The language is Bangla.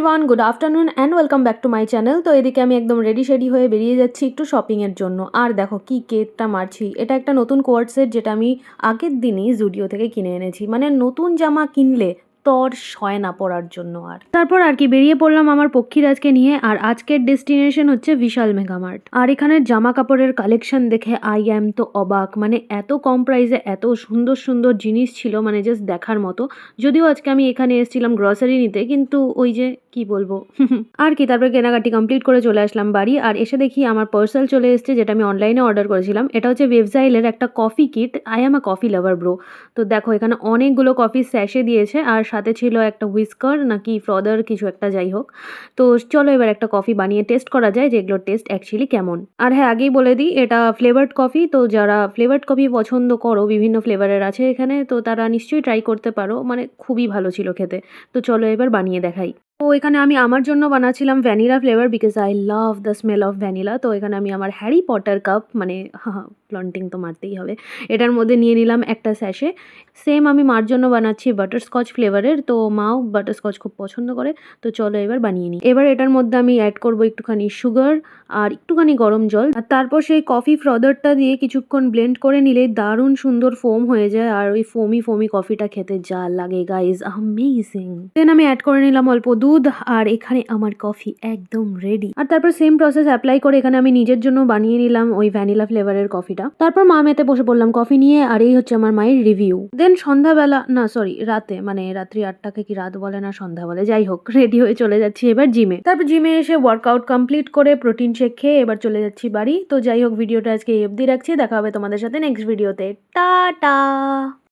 Everyone, good afternoon and welcome back to my channel. তো এদিকে আমি একদম রেডি হয়ে বেরিয়ে যাচ্ছি একটু শপিংয়ের জন্য। আর দেখো কি কেকটা মারছি, এটা একটা নতুন কোয়ার্ড সেট যেটা আমি আগের দিনই জুডিও থেকে কিনে এনেছি। মানে নতুন জামা কিনলে তর সয় না পরার জন্য। আর তারপর আর কি বেরিয়ে পড়লাম আমার পক্ষীরাজকে নিয়ে। আর আজকের ডেস্টিনেশন হচ্ছে বিশাল মেগামার্ট। আর এখানের জামা কাপড়ের কালেকশন দেখে আই অ্যাম তো অবাক। মানে এত কম প্রাইসে এত সুন্দর সুন্দর জিনিস ছিল, মানে জাস্ট দেখার মতো। যদিও আজকে আমি এখানে এসেছিলাম গ্রসারি নিতে, কিন্তু ওই যে কি বলবো আর কি তারপর কেনাকাটি কমপ্লিট করে চলে আসলাম বাড়ি। আর এসে দেখি আমার পার্সেল চলে এসেছে, যেটা আমি অনলাইনে অর্ডার করেছিলাম। এটা হচ্ছে ওয়েবসাইলের একটা coffee kit. I am a coffee lover bro. তো দেখো এখানে অনেকগুলো কফি স্যাশে দিয়েছে, আর সাথে ছিল একটা হুইস্কার নাকি ফ্রদার কিছু একটা, যাই হোক। তো চলো এবার একটা কফি বানিয়ে টেস্ট করা যায় যে এগুলোর টেস্ট অ্যাকচুয়ালি কেমন। আর হ্যাঁ, আগেই বলে দিই এটা ফ্লেভার্ড কফি। তো যারা ফ্লেভার্ড কফি পছন্দ করো, বিভিন্ন ফ্লেভারের আছে এখানে, তো তারা নিশ্চয়ই ট্রাই করতে পারো। মানে খুবই ভালো ছিল খেতে। তো চলো এবার বানিয়ে দেখাই। তো এখানে আমি আমার জন্য বানাচ্ছিলাম vanilla flavour, because I love the smell of vanilla. তো এখানে আমি আমার হ্যারি পটার কাপ, মানে প্লন্টিং তো মারতেই হবে, এটার মধ্যে নিয়ে নিলাম একটা স্যাশে। সেম আমি মার জন্য বানাচ্ছি বাটারস্কচ ফ্লেভারের। তো মাও বাটারস্কচ খুব পছন্দ করে। তো চলো এবার বানিয়ে নিই। এবার এটার মধ্যে আমি অ্যাড করবো একটুখানি সুগার আর একটুখানি গরম জল। আর তারপর সেই কফি ফ্রদারটা দিয়ে কিছুক্ষণ ব্লেন্ড করে নিলেই দারুণ সুন্দর ফোম হয়ে যায়। আর ওই ফোমি ফোমি কফিটা খেতে যা লাগে গাইজ, অ্যামেজিং। দেন আমি অ্যাড করে নিলাম অল্প দুধ, আর এখানে আমার কফি একদম রেডি। আর তারপর সেম প্রসেস অ্যাপ্লাই করে এখানে আমি নিজের জন্য বানিয়ে নিলাম ওই ভ্যানিলা ফ্লেভারের কফিটা। তারপর মা মেতে বসে পড়লাম কফি নিয়ে। আর এই হচ্ছে আমার মায়ের রিভিউ। দেন সন্ধ্যাবেলা, না সরি রাতে, মানে রাত্রি 8টাকে কি রাত বলে না সন্ধ্যা বলে, যাই হোক, রেডি হয়ে চলে যাচ্ছি এবার জিমে। তারপর জিমে এসে ওয়ার্কআউট কমপ্লিট করে প্রোটিন শেক খেয়ে এবার চলে যাচ্ছি বাড়ি। তো যাই হোক, ভিডিওটা আজকে এই অবধি রাখছি। দেখা হবে তোমাদের সাথে নেক্সট ভিডিওতে। টাটা।